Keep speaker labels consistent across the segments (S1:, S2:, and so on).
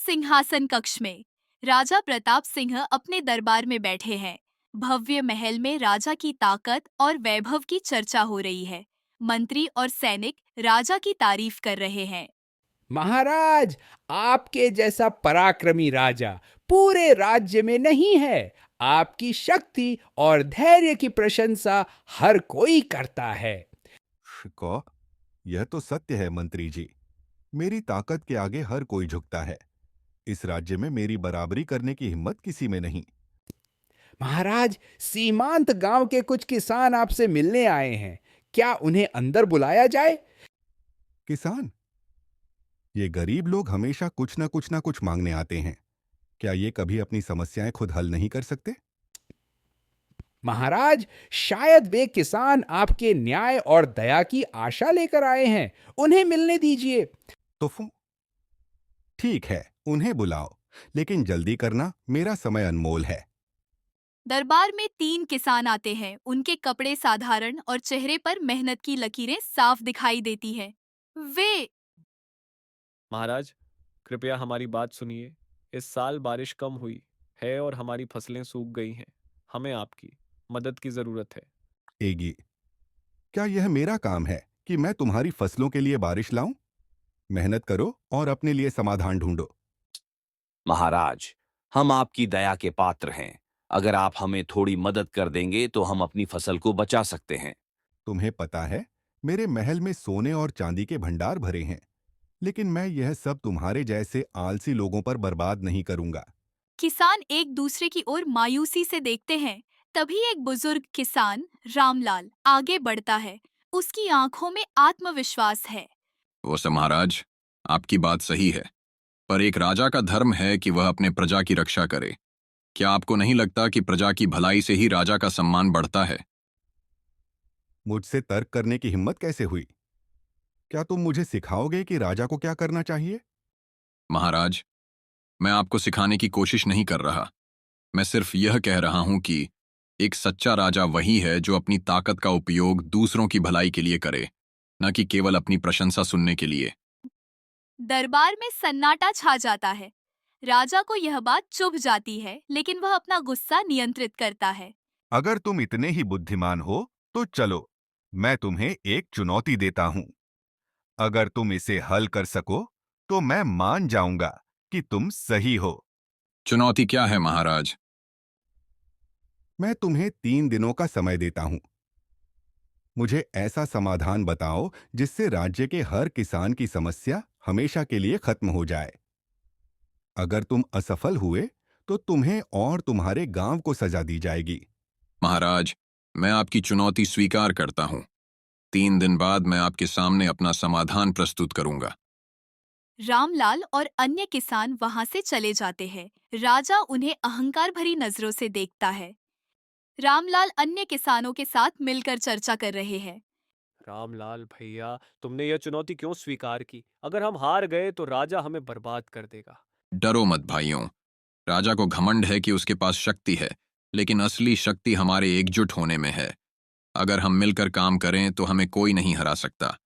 S1: सिंहासन कक्ष में राजा प्रताप सिंह अपने दरबार में बैठे हैं। भव्य महल में राजा की ताकत और वैभव की चर्चा हो रही है। मंत्री और सैनिक राजा की तारीफ कर रहे हैं।
S2: महाराज, आपके जैसा पराक्रमी राजा पूरे राज्य में नहीं है। आपकी शक्ति और धैर्य की प्रशंसा हर कोई करता है।
S3: कौ यह तो सत्य है मंत्री जी। मेरी ताकत के आगे हर कोई झुकता है। इस राज्य में मेरी बराबरी करने की हिम्मत किसी में नहीं।
S2: महाराज, सीमांत गांव के कुछ किसान आपसे मिलने आए हैं। क्या उन्हें अंदर बुलाया जाए?
S3: किसान? ये गरीब लोग हमेशा कुछ ना कुछ मांगने आते हैं। क्या ये कभी अपनी समस्याएं खुद हल नहीं कर सकते?
S2: महाराज, शायद वे किसान आपके न्याय और दया की आशा लेकर आए हैं। उन्हें मिलने दीजिए।
S3: तो ठीक है, उन्हें बुलाओ, लेकिन जल्दी करना, मेरा समय अनमोल है।
S1: दरबार में 3 किसान आते हैं। उनके कपड़े साधारण और चेहरे पर मेहनत की लकीरें साफ दिखाई देती हैं। वे
S4: महाराज, कृपया हमारी बात सुनिए। इस साल बारिश कम हुई है और हमारी फसलें सूख गई हैं। हमें आपकी मदद की जरूरत है।
S3: एगी, क्या यह मेरा काम है कि मैं तुम्हारी फसलों के लिए बारिश लाऊं? मेहनत करो और अपने लिए समाधान ढूंढो।
S5: महाराज, हम आपकी दया के पात्र हैं। अगर आप हमें थोड़ी मदद कर देंगे तो हम अपनी फसल को बचा सकते हैं।
S3: तुम्हें पता है, मेरे महल में सोने और चांदी के भंडार भरे हैं, लेकिन मैं यह सब तुम्हारे जैसे आलसी लोगों पर बर्बाद नहीं करूंगा।
S1: किसान एक दूसरे की ओर मायूसी से देखते हैं। तभी एक बुजुर्ग किसान रामलाल आगे बढ़ता है। उसकी आंखों में आत्मविश्वास है।
S6: वो सब महाराज, आपकी बात सही है, पर एक राजा का धर्म है कि वह अपने प्रजा की रक्षा करे। क्या आपको नहीं लगता कि प्रजा की भलाई से ही राजा का सम्मान बढ़ता है?
S3: मुझसे तर्क करने की हिम्मत कैसे हुई? क्या तुम मुझे सिखाओगे कि राजा को क्या करना चाहिए?
S6: महाराज, मैं आपको सिखाने की कोशिश नहीं कर रहा। मैं सिर्फ यह कह रहा हूं कि एक सच्चा राजा वही है जो अपनी ताकत का उपयोग दूसरों की भलाई के लिए करे, न कि केवल अपनी प्रशंसा सुनने के लिए।
S1: दरबार में सन्नाटा छा जाता है। राजा को यह बात चुभ जाती है, लेकिन वह अपना गुस्सा नियंत्रित करता है।
S3: अगर तुम इतने ही बुद्धिमान हो तो चलो, मैं तुम्हें एक चुनौती देता हूं। अगर तुम इसे हल कर सको तो मैं मान जाऊंगा कि तुम सही हो।
S6: चुनौती क्या है महाराज?
S3: मैं तुम्हें 3 दिनों का समय देता हूं। मुझे ऐसा समाधान बताओ जिससे राज्य के हर किसान की समस्या हमेशा के लिए खत्म हो जाए। अगर तुम असफल हुए तो तुम्हें और तुम्हारे गांव को सजा दी जाएगी।
S6: महाराज, मैं आपकी चुनौती स्वीकार करता हूं। 3 दिन बाद मैं आपके सामने अपना समाधान प्रस्तुत करूंगा।
S1: रामलाल और अन्य किसान वहां से चले जाते हैं। राजा उन्हें अहंकार भरी नजरों से देखता है। रामलाल अन्य किसानों के साथ मिलकर चर्चा कर रहे हैं।
S4: रामलाल भैया, तुमने यह चुनौती क्यों स्वीकार की? अगर हम हार गए तो राजा हमें बर्बाद कर देगा।
S6: डरो मत भाइयों। राजा को घमंड है कि उसके पास शक्ति है, लेकिन असली शक्ति हमारे एकजुट होने में है। अगर हम मिलकर काम करें तो हमें कोई नहीं हरा सकता।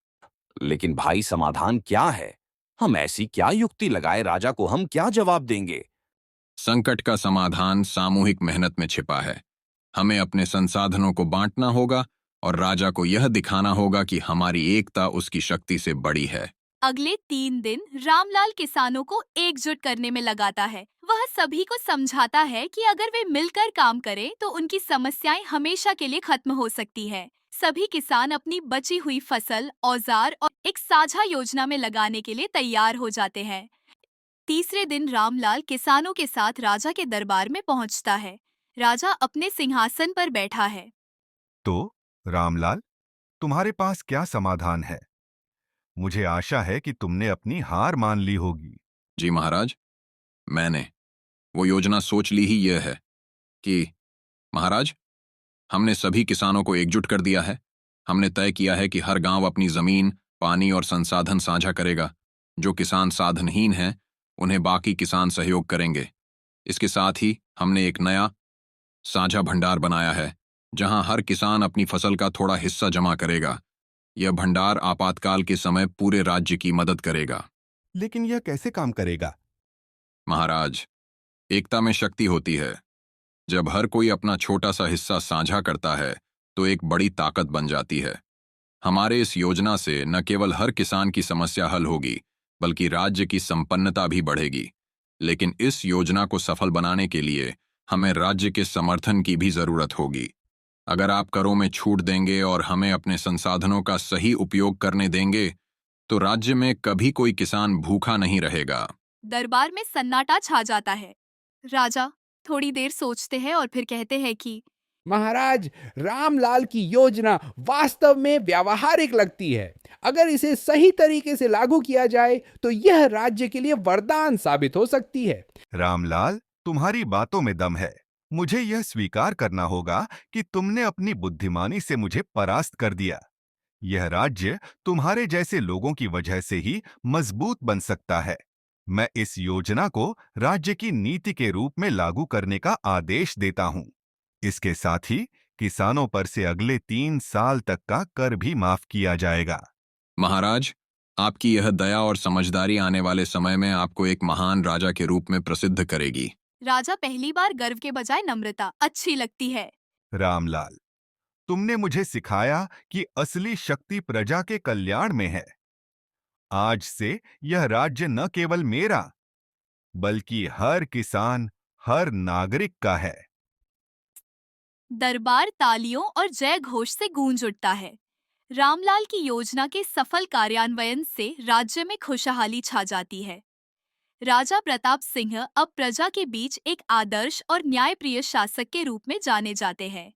S5: लेकिन भाई, समाधान क्या है? हम ऐसी क्या युक्ति लगाए? राजा को हम क्या जवाब देंगे?
S6: संकट का समाधान सामूहिक मेहनत में छिपा है। हमें अपने संसाधनों को बांटना होगा और राजा को यह दिखाना होगा कि हमारी एकता उसकी शक्ति से बड़ी है।
S1: अगले 3 दिन रामलाल किसानों को एकजुट करने में लगाता है। वह सभी को समझाता है कि अगर वे मिलकर काम करें तो उनकी समस्याएं हमेशा के लिए खत्म हो सकती है। सभी किसान अपनी बची हुई फसल, औजार और एक साझा योजना में लगाने के लिए तैयार हो जाते हैं। तीसरे दिन रामलाल किसानों के साथ राजा के दरबार में पहुंचता है। राजा अपने सिंहासन पर बैठा है।
S3: तो रामलाल, तुम्हारे पास क्या समाधान है? मुझे आशा है कि तुमने अपनी हार मान ली होगी।
S6: जी महाराज, मैंने वो योजना सोच ली ही यह है कि महाराज, हमने सभी किसानों को एकजुट कर दिया है। हमने तय किया है कि हर गांव अपनी जमीन, पानी और संसाधन साझा करेगा। जो किसान साधनहीन हैं, उन्हें बाकी किसान सहयोग करेंगे। इसके साथ ही हमने एक नया साझा भंडार बनाया है, जहां हर किसान अपनी फसल का थोड़ा हिस्सा जमा करेगा। यह भंडार आपातकाल के समय पूरे राज्य की मदद करेगा।
S3: लेकिन यह कैसे काम करेगा?
S6: महाराज, एकता में शक्ति होती है। जब हर कोई अपना छोटा सा हिस्सा साझा करता है तो एक बड़ी ताकत बन जाती है। हमारे इस योजना से न केवल हर किसान की समस्या हल होगी, बल्कि राज्य की संपन्नता भी बढ़ेगी। लेकिन इस योजना को सफल बनाने के लिए हमें राज्य के समर्थन की भी जरूरत होगी। अगर आप करों में छूट देंगे और हमें अपने संसाधनों का सही उपयोग करने देंगे, तो राज्य में कभी कोई किसान भूखा नहीं रहेगा।
S1: दरबार में सन्नाटा छा जाता है। राजा थोड़ी देर सोचते हैं और फिर कहते हैं कि
S2: महाराज, रामलाल की योजना वास्तव में व्यावहारिक लगती है। अगर इसे सही तरीके से लागू किया जाए तो यह राज्य के लिए वरदान साबित हो सकती है।
S3: रामलाल, तुम्हारी बातों में दम है। मुझे यह स्वीकार करना होगा कि तुमने अपनी बुद्धिमानी से मुझे परास्त कर दिया। यह राज्य तुम्हारे जैसे लोगों की वजह से ही मजबूत बन सकता है। मैं इस योजना को राज्य की नीति के रूप में लागू करने का आदेश देता हूं। इसके साथ ही किसानों पर से अगले 3 साल तक का कर भी माफ किया जाएगा।
S6: महाराज, आपकी यह दया और समझदारी आने वाले समय में आपको एक महान राजा के रूप में प्रसिद्ध करेगी।
S1: राजा पहली बार गर्व के बजाय नम्रता अच्छी लगती है।
S3: रामलाल, तुमने मुझे सिखाया कि असली शक्ति प्रजा के कल्याण में है। आज से यह राज्य न केवल मेरा, बल्कि हर किसान, हर नागरिक का है।
S1: दरबार तालियों और जय घोष से गूंज उठता है। रामलाल की योजना के सफल कार्यान्वयन से राज्य में खुशहाली छा जाती है। राजा प्रताप सिंह अब प्रजा के बीच एक आदर्श और न्यायप्रिय शासक के रूप में जाने जाते हैं।